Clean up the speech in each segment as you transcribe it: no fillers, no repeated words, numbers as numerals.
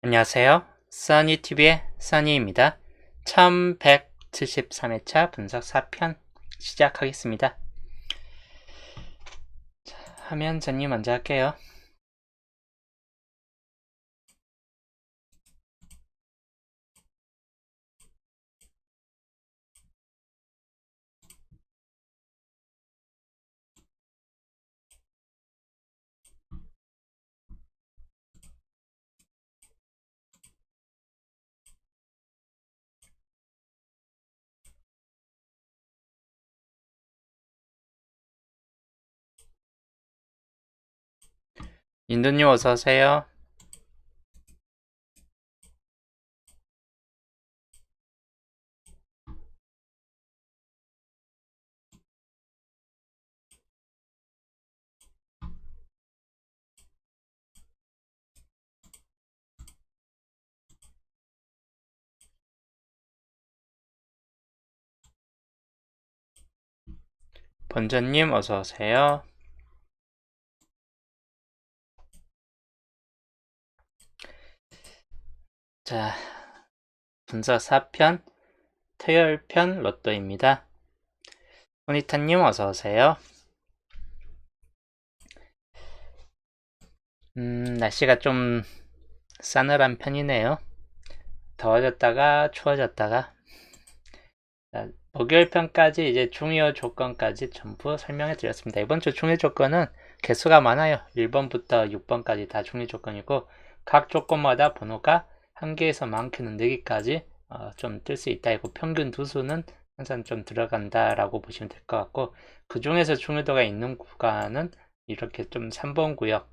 안녕하세요. 써니TV의 써니입니다. 1173회차 분석 4편 시작하겠습니다. 화면 정리 먼저 할게요. 인도님 어서오세요. 본전님 어서오세요. 자, 분석 4편 토요일편 로또입니다. 모니타님 어서오세요. 날씨가 좀 싸늘한 편이네요. 더워졌다가 추워졌다가. 자, 목요일 편까지 이제 중요 조건까지 전부 설명해 드렸습니다. 이번 주 중요 조건은 개수가 많아요. 1번부터 6번까지 다 중요 조건이고, 각 조건마다 번호가 1개에서 많게는 4개까지 좀 뜰 수 있다. 이고 평균 두수는 항상 좀 들어간다라고 보시면 될 것 같고, 그 중에서 중요도가 있는 구간은 이렇게 좀 3번 구역,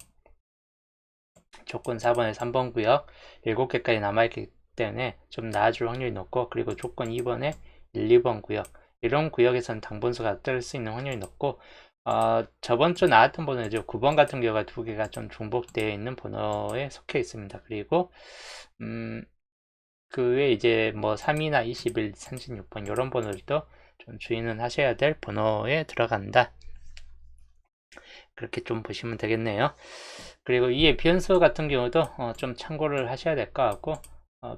조건 4번에 3번 구역 7개까지 남아있기 때문에 좀 나아질 확률이 높고, 그리고 조건 2번에 1, 2번 구역, 이런 구역에서는 당분수가 뜰 수 있는 확률이 높고, 저번 주 나왔던 번호죠. 9번 같은 경우가 2개가 좀 중복되어 있는 번호에 속해 있습니다. 그리고 그 외에 이제 뭐 3이나 21, 36번 이런 번호들도 좀 주의는 하셔야 될 번호에 들어간다. 그렇게 좀 보시면 되겠네요. 그리고 이에 변수 같은 경우도 좀 참고를 하셔야 될 것 같고,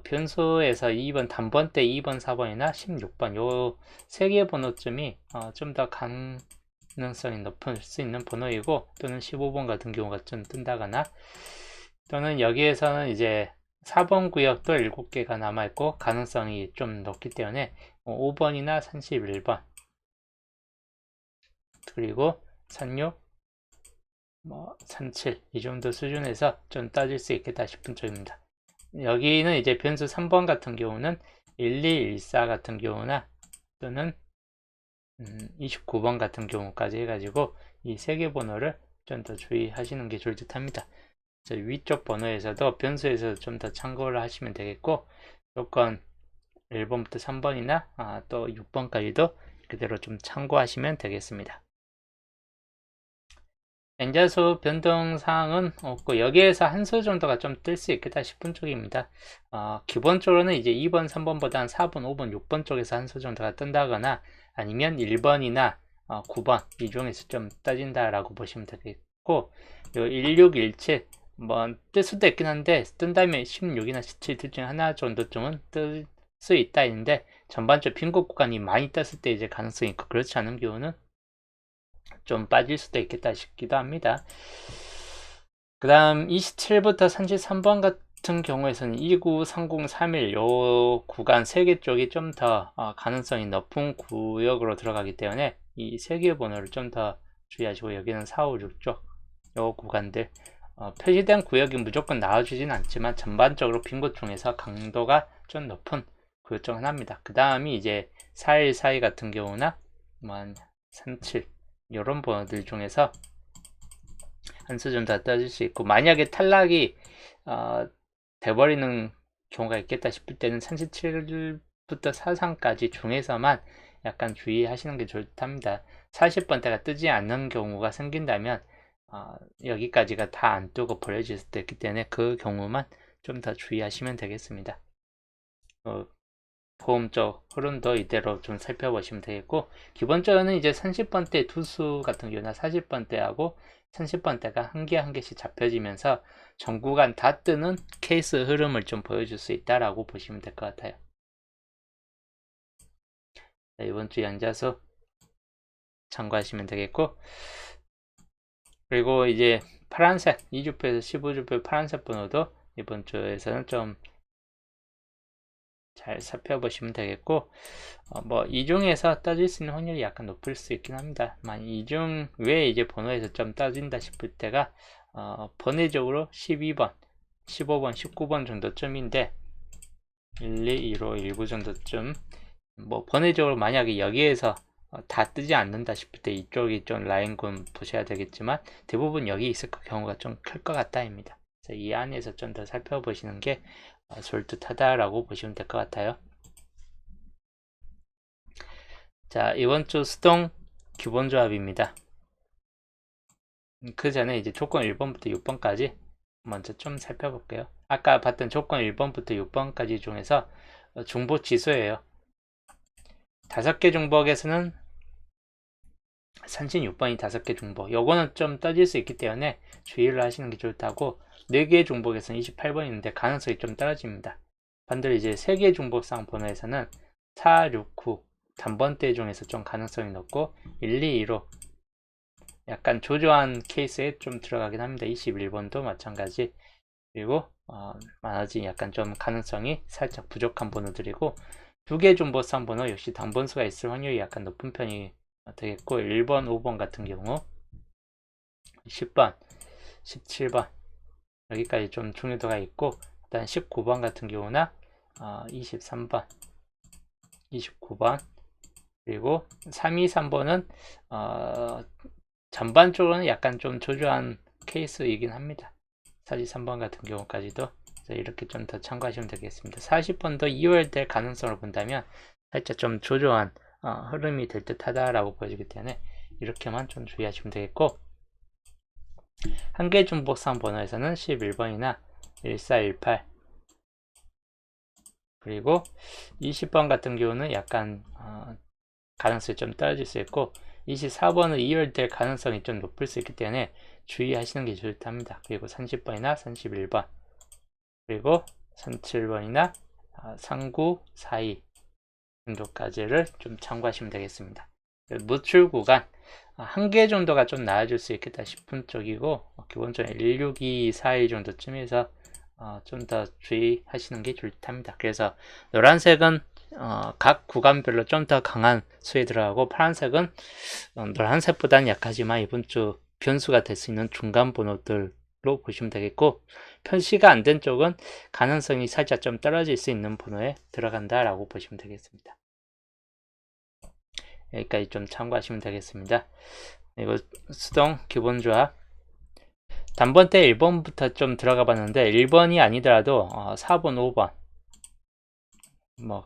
변수에서 2번 단번대 2번, 4번이나 16번 요 세 개의 번호쯤이 좀 더 가능성이 높을 수 있는 번호이고, 또는 15번 같은 경우가 좀 뜬다거나, 또는 여기에서는 이제 4번 구역도 7개가 남아있고 가능성이 좀 높기 때문에 5번이나 31번, 그리고 36, 뭐 37, 이 정도 수준에서 좀 따질 수 있겠다 싶은 쪽입니다. 여기는 이제 변수 3번 같은 경우는 1214 같은 경우나, 또는 29번 같은 경우까지 해가지고 이 세 개 번호를 좀 더 주의하시는 게 좋을 듯 합니다. 위쪽 번호에서도 변수에서 좀 더 참고를 하시면 되겠고, 조건 1번부터 3번이나 또 6번까지도 그대로 좀 참고하시면 되겠습니다. N자수 변동사항은 없고, 여기에서 한 수 정도가 좀 뜰 수 있겠다 싶은 쪽입니다. 기본적으로는 이제 2번, 3번보다는 4번, 5번, 6번 쪽에서 한 수 정도가 뜬다거나, 아니면 1번이나 9번 이 중에서 좀 떠진다라고 보시면 되겠고, 요 1617, 뭐 뜰 수도 있긴 한데 뜬다면 16이나 17 둘 중에 하나 정도쯤은 뜰 수 있다 있는데, 전반적 빈곤 구간이 많이 떴을 때 이제 가능성이 있고, 그렇지 않은 경우는 좀 빠질 수도 있겠다 싶기도 합니다. 그 다음 27부터 33번 같은 경우에서는 29, 30, 31 요 구간 3개 쪽이 좀 더 가능성이 높은 구역으로 들어가기 때문에 이 3개 번호를 좀 더 주의하시고, 여기는 4, 5, 6쪽 요 구간들 표시된 구역이 무조건 나와주진 않지만 전반적으로 빈곳 중에서 강도가 좀 높은 구역 중 하나입니다. 그 다음이 이제 4일, 4일 같은 경우나 37 이런 번호들 중에서 한 수 좀 더 떠질 수 있고, 만약에 탈락이 돼버리는 경우가 있겠다 싶을 때는 37부터 43까지 중에서만 약간 주의하시는 게 좋답니다. 40번대가 뜨지 않는 경우가 생긴다면 여기까지가 다 안 뜨고 버려질 수도 있기 때문에 그 경우만 좀 더 주의하시면 되겠습니다. 보험적 흐름도 이대로 좀 살펴보시면 되겠고, 기본적으로는 이제 30번대 두수 같은 경우나 40번대하고 30번대가 한 개 한 개씩 잡혀지면서 전 구간 다 뜨는 케이스 흐름을 좀 보여줄 수 있다라고 보시면 될 것 같아요. 자, 이번 주 연자수 참고하시면 되겠고, 그리고 이제 파란색 2주표에서 15주표 파란색 번호도 이번 주에서는 좀 잘 살펴보시면 되겠고, 뭐 이중에서 따질 수 있는 확률이 약간 높을 수 있긴 합니다. 만약 이중 외에 이제 번호에서 좀 따진다 싶을 때가 번외적으로 12번, 15번, 19번 정도쯤인데 1, 2, 1, 5, 1, 9 정도쯤, 뭐 번외적으로 만약에 여기에서 다 뜨지 않는다 싶을 때 이쪽이 좀 라인군 보셔야 되겠지만 대부분 여기 있을 경우가 좀 클 것 같다입니다. 그래서 이 안에서 좀 더 살펴보시는 게 좋을 듯 하다라고 보시면 될 것 같아요. 자, 이번 주 수동 기본 조합입니다. 그 전에 이제 조건 1번부터 6번까지 먼저 좀 살펴볼게요. 아까 봤던 조건 1번부터 6번까지 중에서 중보 지수예요. 5개 중복에서는 산신 6번이 5개 중복, 요거는 좀 떠질 수 있기 때문에 주의를 하시는 게 좋다고. 4개 중복에서는 28번인데 가능성이 좀 떨어집니다. 반대로 이제 3개 중복상 번호에서는 4, 6, 9 단번대 중에서 좀 가능성이 높고 1, 2, 2로 약간 조조한 케이스에 좀 들어가긴 합니다. 21번도 마찬가지. 그리고 나머지 약간 좀 가능성이 살짝 부족한 번호들이고, 2개 중복상 번호 역시 단번수가 있을 확률이 약간 높은 편이 되겠고, 1번, 5번 같은 경우 10번, 17번 여기까지 좀 중요도가 있고, 일단 19번 같은 경우나 23번, 29번, 그리고 3, 2, 3번은 전반적으로는 약간 좀 조조한 케이스이긴 합니다. 43번 같은 경우까지도 이렇게 좀 더 참고하시면 되겠습니다. 40번도 2월 될 가능성을 본다면 살짝 좀 조조한 흐름이 될 듯 하다라고 보여지기 때문에 이렇게만 좀 주의하시면 되겠고, 한개 중복상 번호에서는 11번이나 1418, 그리고 20번 같은 경우는 약간 가능성이 좀 떨어질 수 있고, 24번은 2월 될 가능성이 좀 높을 수 있기 때문에 주의하시는 게 좋답니다. 그리고 30번이나 31번, 그리고 37번이나 39, 42 정도까지를 좀 참고하시면 되겠습니다. 노출 구간 한 개 정도가 좀 나아질 수 있겠다 싶은 쪽이고, 기본적으로 162, 41 정도쯤에서 좀 더 주의하시는 게 좋답니다. 그래서 노란색은 각 구간별로 좀 더 강한 수에 들어가고, 파란색은 노란색보다는 약하지만 이번 주 변수가 될 수 있는 중간 번호들로 보시면 되겠고, 표시가 안 된 쪽은 가능성이 살짝 좀 떨어질 수 있는 번호에 들어간다 라고 보시면 되겠습니다. 여기까지 좀 참고하시면 되겠습니다. 이거 수동 기본 조합 단번대 1번부터 좀 들어가 봤는데, 1번이 아니더라도 4번, 5번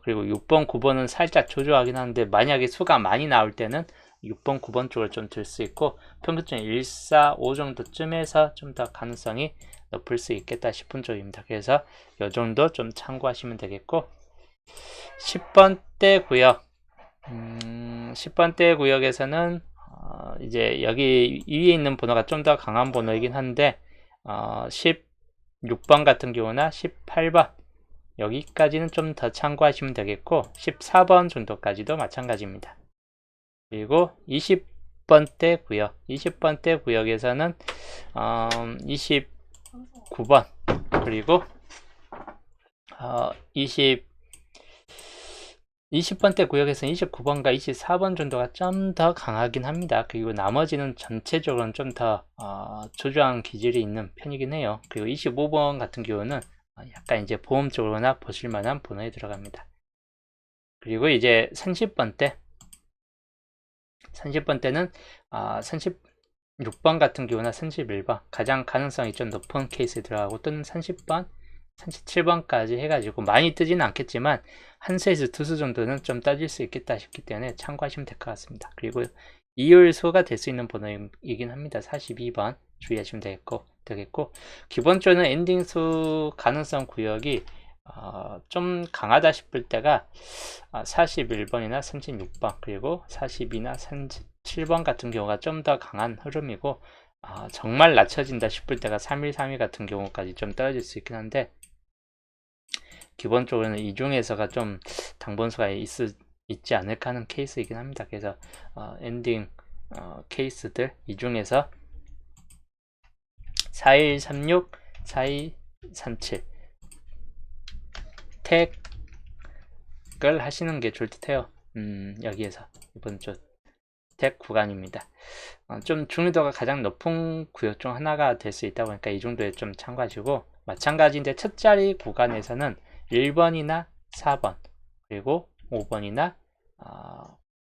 그리고 6번, 9번은 살짝 조조하긴 하는데, 만약에 수가 많이 나올 때는 6번, 9번 쪽을 좀 들 수 있고, 평균점 1, 4, 5 정도쯤에서 좀 더 가능성이 높을 수 있겠다 싶은 쪽입니다. 그래서 이 정도 좀 참고하시면 되겠고, 10번대 구역 10번대 구역에서는 이제 여기 위에 있는 번호가 좀 더 강한 번호이긴 한데, 16번 같은 경우나 18번 여기까지는 좀 더 참고하시면 되겠고, 14번 정도까지도 마찬가지입니다. 그리고 20번대 구역 20번대 구역에서는 29번, 그리고 20번대 구역에서는 29번과 24번 정도가 좀 더 강하긴 합니다. 그리고 나머지는 전체적으로는 좀 더 조조한 기질이 있는 편이긴 해요. 그리고 25번 같은 경우는 약간 이제 보험 쪽으로나 보실만한 번호에 들어갑니다. 그리고 이제 30번대는 36번 같은 경우나 31번 가장 가능성이 좀 높은 케이스에 들어가고, 또는 30번, 37번까지 해가지고 많이 뜨지는 않겠지만 한 수에서 2수 정도는 좀 따질 수 있겠다 싶기 때문에 참고하시면 될 것 같습니다. 그리고 2열수가 될 수 있는 번호이긴 합니다. 42번 주의하시면 되겠고, 기본적으로 엔딩수 가능성 구역이 좀 강하다 싶을 때가 41번이나 36번, 그리고 40이나 37번 같은 경우가 좀 더 강한 흐름이고, 정말 낮춰진다 싶을 때가 3일, 3일 같은 경우까지 좀 떨어질 수 있긴 한데, 기본적으로는 이 중에서가 좀 당분수가 있지 않을까 하는 케이스이긴 합니다. 그래서 엔딩 케이스들 이 중에서 4136, 4237 택을 하시는 게 좋을 듯해요. 여기에서 이번 주 택 구간입니다. 좀 중요도가 가장 높은 구역 중 하나가 될 수 있다 보니까 이 정도에 좀 참고하시고, 마찬가지인데 첫 자리 구간에서는 1번이나 4번 그리고 5번이나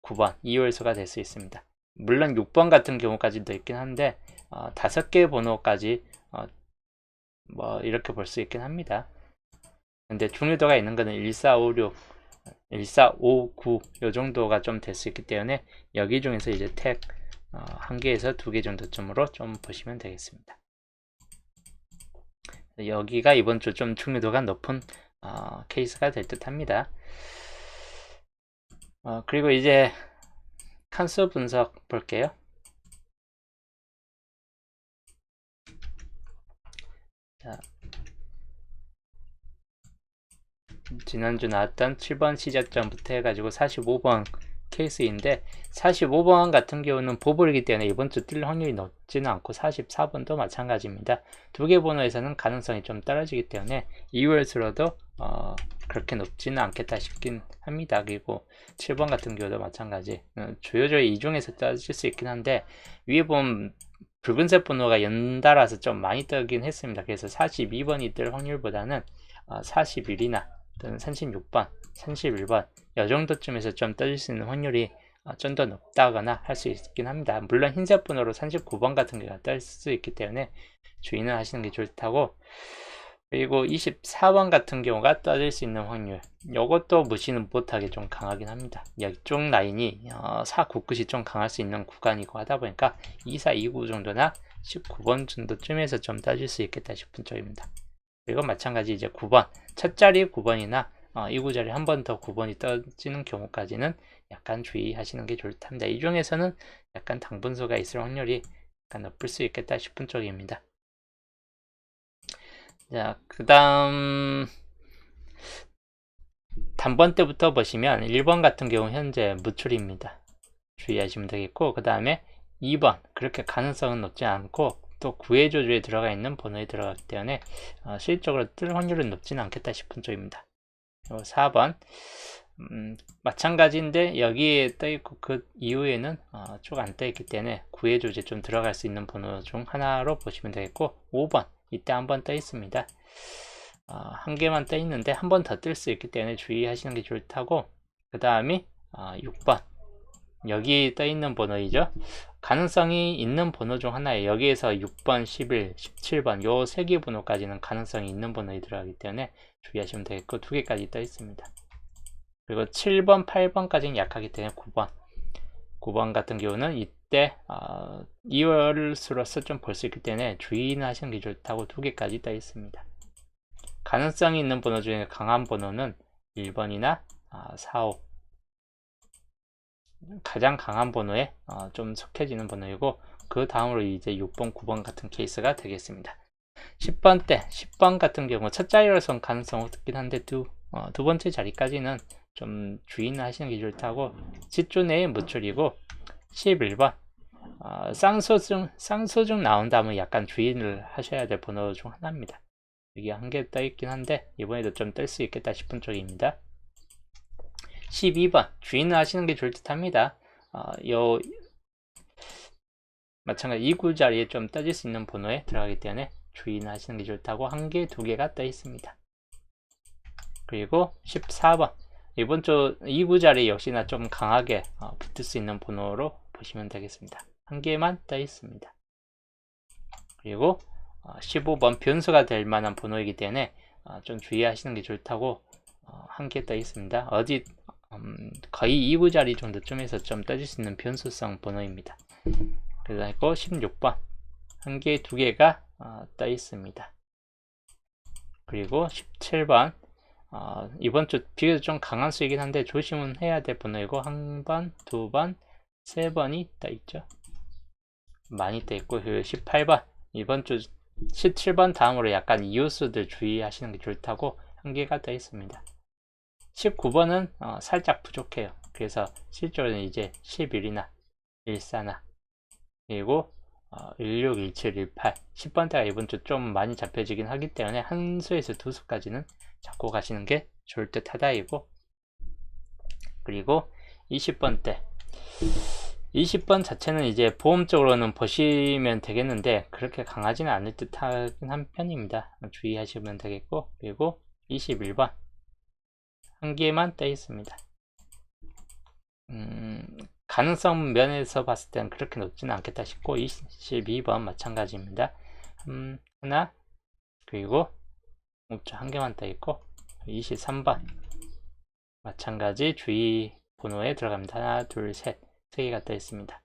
9번 2월수가 될 수 있습니다. 물론 6번 같은 경우까지도 있긴 한데 5개 번호까지 뭐 이렇게 볼 수 있긴 합니다. 근데 중요도가 있는 거는 1456 1459 요 정도가 좀 될 수 있기 때문에 여기 중에서 이제 택 1개에서 2개 정도쯤으로 좀 보시면 되겠습니다. 여기가 이번 주 좀 중요도가 높은 케이스가 될 듯 합니다. 그리고 이제 칸수 분석 볼게요. 자, 지난주 나왔던 7번 시작점부터 해가지고 45번 케이스인데, 45번 같은 경우는 보볼이기 때문에 이번 주 뜰 확률이 높지는 않고 44번도 마찬가지입니다. 두 개 번호에서는 가능성이 좀 떨어지기 때문에 2월수로도 그렇게 높지는 않겠다 싶긴 합니다. 그리고 7번 같은 경우도 마찬가지. 주요적으로 이 중에서 떠질 수 있긴 한데, 위에 보면 붉은색 번호가 연달아서 좀 많이 뜨긴 했습니다. 그래서 42번이 뜰 확률보다는 41이나 또는 36번, 31번 이 정도쯤에서 좀 떠질 수 있는 확률이 좀 더 높다거나 할 수 있긴 합니다. 물론 흰색 번호로 39번 같은 경우가 뜰 수 있기 때문에 주의는 하시는 게 좋다고. 그리고 24번 같은 경우가 떠질 수 있는 확률, 이것도 무시는 못하게 좀 강하긴 합니다. 이쪽 라인이 4, 9, 9이 좀 강할 수 있는 구간이고 하다 보니까 24, 29 정도나 19번 정도쯤에서 좀 떠질 수 있겠다 싶은 쪽입니다. 그리고 마찬가지 이제 9번, 첫 자리 9번이나 2구 자리 한 번 더 9번이 떠지는 경우까지는 약간 주의하시는 게 좋을 텐데, 이 중에서는 약간 당분수가 있을 확률이 약간 높을 수 있겠다 싶은 쪽입니다. 자, 그 다음 단번 때부터 보시면 1번 같은 경우 현재 무출입니다. 주의하시면 되겠고, 그 다음에 2번 그렇게 가능성은 높지 않고 또 구애 조주에 들어가 있는 번호에 들어가기 때문에 실질적으로 뜰 확률은 높지는 않겠다 싶은 쪽입니다. 4번 마찬가지인데 여기에 떠있고 그 이후에는 쭉 안 떠있기 때문에 구애 조주에 좀 들어갈 수 있는 번호 중 하나로 보시면 되겠고, 5번 이때 한번 떠있습니다. 한 개만 떠있는데 한 번 더 뜰 수 있기 때문에 주의하시는 게 좋다고. 그 다음이 6번 여기 떠있는 번호이죠. 가능성이 있는 번호 중 하나예요. 여기에서 6번, 11, 17번 요 3개 번호까지는 가능성이 있는 번호에 들어가기 때문에 주의하시면 되겠고, 2개까지 떠 있습니다. 그리고 7번, 8번까지는 약하기 때문에 9번 같은 경우는 이때 2월수로서 좀 볼 수 있기 때문에 주의는 하시는 게 좋다고 2개까지 떠 있습니다. 가능성이 있는 번호 중에 강한 번호는 1번이나 4, 5 가장 강한 번호에 좀 속해지는 번호이고, 그 다음으로 이제 6번, 9번 같은 케이스가 되겠습니다. 10번 때 10번 같은 경우 첫 자리로선 가능성 없긴 한데 두 번째 자리까지는 좀 주의는 하시는 게 좋다고. 10주 내에 무출이고, 11번 쌍소중 나온다면 약간 주의를 하셔야 될 번호 중 하나입니다. 여기 한 개 떠 있긴 한데 이번에도 좀 뜰 수 있겠다 싶은 쪽입니다. 12번 주의는 하시는 게 좋을 듯 합니다. 마찬가지 2구 자리에 좀 떠질 수 있는 번호에 들어가기 때문에 주의는 하시는 게 좋다고. 한 개, 2개가 떠 있습니다. 그리고 14번 이번 주 2구 자리 역시나 좀 강하게 붙을 수 있는 번호로 보시면 되겠습니다. 한 개만 떠 있습니다. 그리고 15번 변수가 될 만한 번호이기 때문에 좀 주의하시는 게 좋다고. 한 개 떠 있습니다. 거의 2구 자리 정도쯤에서 좀 떠질 수 있는 변수성 번호입니다. 그리고 16번 한 개, 2개가 떠 있습니다. 그리고 17번 이번 주 비교적 좀 강한 수이긴 한데 조심은 해야 될 번호이고, 한 번, 두 번, 세 번이 떠 있죠. 많이 떠 있고, 그 18번 이번 주 17번 다음으로 약간 이웃수들 주의하시는 게 좋다고 한 개가 떠 있습니다. 19번은 살짝 부족해요. 그래서 실제로는 이제 11이나 14나 그리고 16, 17, 18, 10번대가 이번 주 좀 많이 잡혀지긴 하기 때문에 한 수에서 두 수까지는 잡고 가시는 게 좋을 듯 하다이고, 그리고 20번대 20번 자체는 이제 보험적으로는 보시면 되겠는데 그렇게 강하지는 않을 듯 하긴 한 편입니다. 주의하시면 되겠고, 그리고 21번 한 개만 떠 있습니다. 가능성 면에서 봤을 때는 그렇게 높지는 않겠다 싶고, 22번 마찬가지입니다. 하나, 그리고 한 개만 떠 있고, 23번 마찬가지 주의 번호에 들어갑니다. 하나, 둘, 셋, 세 개가 떠 있습니다.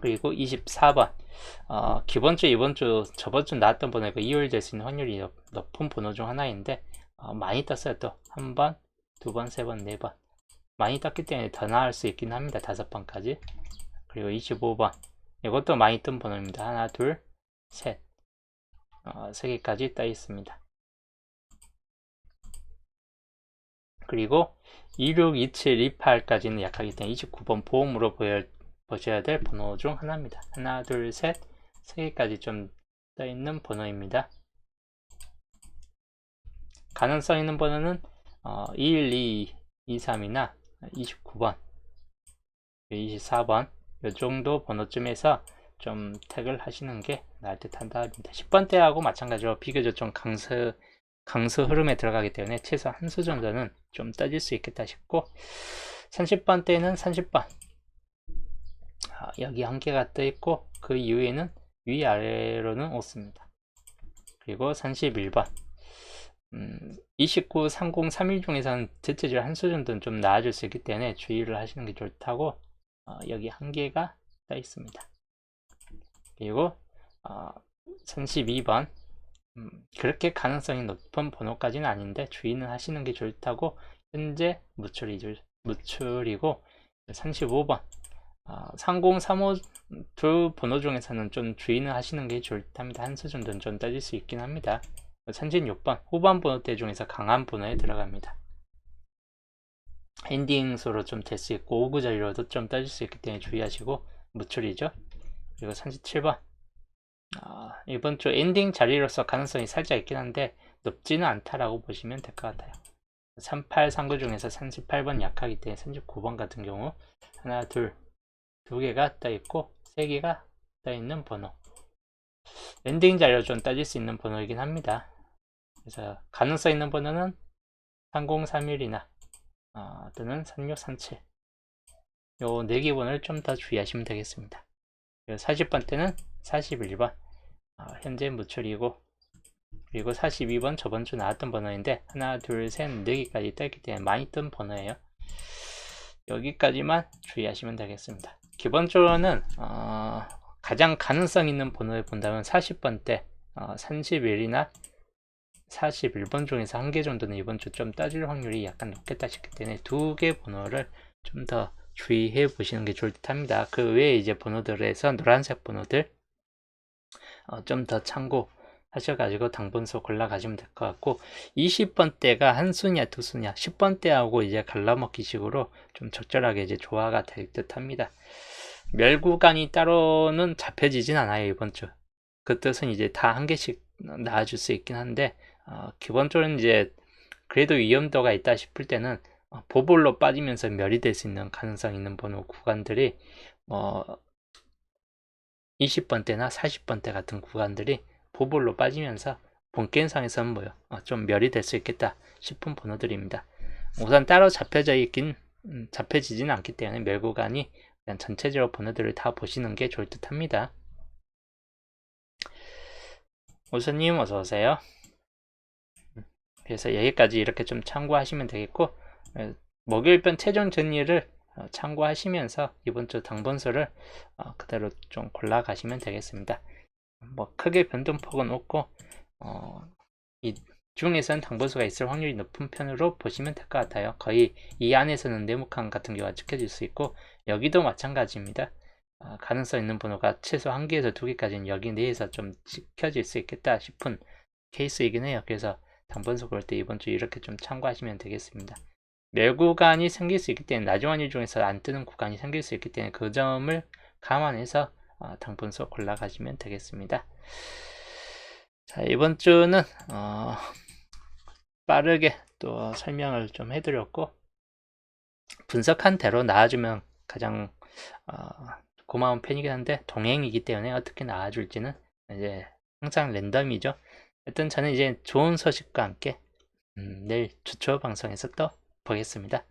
그리고 24번 기본주 이번 주 저번 주 나왔던 번호가 이월될 수 있는 확률이 높은 번호 중 하나인데 많이 떴어요. 또 한 번, 두 번, 세 번, 네 번 많이 떴기 때문에 더 나을 수 있긴 합니다. 5번까지. 그리고 25번 이것도 많이 뜬 번호입니다. 하나, 둘, 셋, 3개까지 떠 있습니다. 그리고 26, 27, 28까지는 약하기 때문에 29번 보험으로 보셔야 될 번호 중 하나입니다. 하나, 둘, 셋, 3개까지 좀 떠 있는 번호입니다. 가능성 있는 번호는 1, 2, 2, 3이나 29번, 24번 이 정도 번호쯤에서 좀 택을 하시는 게 나을 듯 한다. 10번대하고 마찬가지로 비교적 좀 강수 흐름에 들어가기 때문에 최소 한 수 정도는 좀 떠질 수 있겠다 싶고, 30번대는 30번 여기 한 개가 떠 있고 그 이후에는 위아래로는 없습니다. 그리고 31번 29, 30, 31 중에서는 대체적으로 한 수 정도는 좀 나아질 수 있기 때문에 주의를 하시는 게 좋다고 여기 한 개가 떠 있습니다. 그리고 32번 그렇게 가능성이 높은 번호까지는 아닌데 주의는 하시는 게 좋다고 현재 무출이고, 35번 30, 35 두 번호 중에서는 좀 주의는 하시는 게 좋답니다. 한 수 정도는 좀 따질 수 있긴 합니다. 36번 후반 번호대 중에서 강한 번호에 들어갑니다. 엔딩수로 좀 될 수 있고 5구 자리로도 좀 따질 수 있기 때문에 주의하시고 무출이죠. 그리고 37번 이번 주 엔딩 자리로서 가능성이 살짝 있긴 한데 높지는 않다라고 보시면 될 것 같아요. 38, 39 중에서 38번 약하기 때문에 39번 같은 경우 하나, 둘, 두 개가 떠 있고 세 개가 떠 있는 번호, 엔딩 자리로 좀 따질 수 있는 번호이긴 합니다. 그래서 가능성 있는 번호는 3031이나 또는 3637 요 4개 번호를 좀 더 주의하시면 되겠습니다. 40번대는 41번 현재 무출이고, 그리고 42번 저번 주 나왔던 번호인데 하나, 둘, 셋, 4개까지 떴기 때문에 많이 뜬 번호예요. 여기까지만 주의하시면 되겠습니다. 기본적으로는 가장 가능성 있는 번호를 본다면 40번대 31이나 41번 중에서 한 개 정도는 이번 주 좀 따질 확률이 약간 높겠다 싶기 때문에 2개 번호를 좀 더 주의해 보시는 게 좋을 듯 합니다. 그 외에 이제 번호들에서 노란색 번호들 좀 더 참고하셔가지고 당번수 골라가시면 될 것 같고, 20번대가 한 수냐 두 수냐 10번대하고 이제 갈라먹기 식으로 좀 적절하게 이제 조화가 될 듯 합니다. 멸구간이 따로는 잡혀지진 않아요. 이번 주 그 뜻은 이제 다 한 개씩 나와줄 수 있긴 한데 기본적으로는 이제 그래도 위험도가 있다 싶을 때는 보볼로 빠지면서 멸이 될 수 있는 가능성 있는 번호 구간들이 20번대나 40번대 같은 구간들이 보볼로 빠지면서 본게임상에서는 좀 멸이 될 수 있겠다 싶은 번호들입니다. 우선 따로 잡혀지지는 않기 때문에 멸 구간이 그냥 전체적으로 번호들을 다 보시는 게 좋을 듯 합니다. 오수님 어서오세요. 그래서 여기까지 이렇게 좀 참고하시면 되겠고, 목요일편 최종 정리를 참고하시면서 이번 주 당번수를 그대로 좀 골라가시면 되겠습니다. 크게 변동폭은 없고 이 중에서는 당번수가 있을 확률이 높은 편으로 보시면 될 것 같아요. 거의 이 안에서는 네모칸 같은 경우가 지켜질 수 있고 여기도 마찬가지입니다. 가능성 있는 번호가 최소 1개에서 2개까지는 여기 내에서 좀 지켜질 수 있겠다 싶은 케이스이긴 해요. 그래서 당분수 볼 때 이번 주 이렇게 좀 참고하시면 되겠습니다. 매 구간이 생길 수 있기 때문에 나중 환율 중에서 안 뜨는 구간이 생길 수 있기 때문에 그 점을 감안해서 당분수 골라가시면 되겠습니다. 자, 이번 주는 빠르게 또 설명을 좀 해드렸고, 분석한 대로 나와주면 가장 고마운 편이긴 한데, 동행이기 때문에 어떻게 나와줄지는 이제 항상 랜덤이죠. 하여튼 저는 이제 좋은 소식과 함께 내일 주초 방송에서 또 보겠습니다.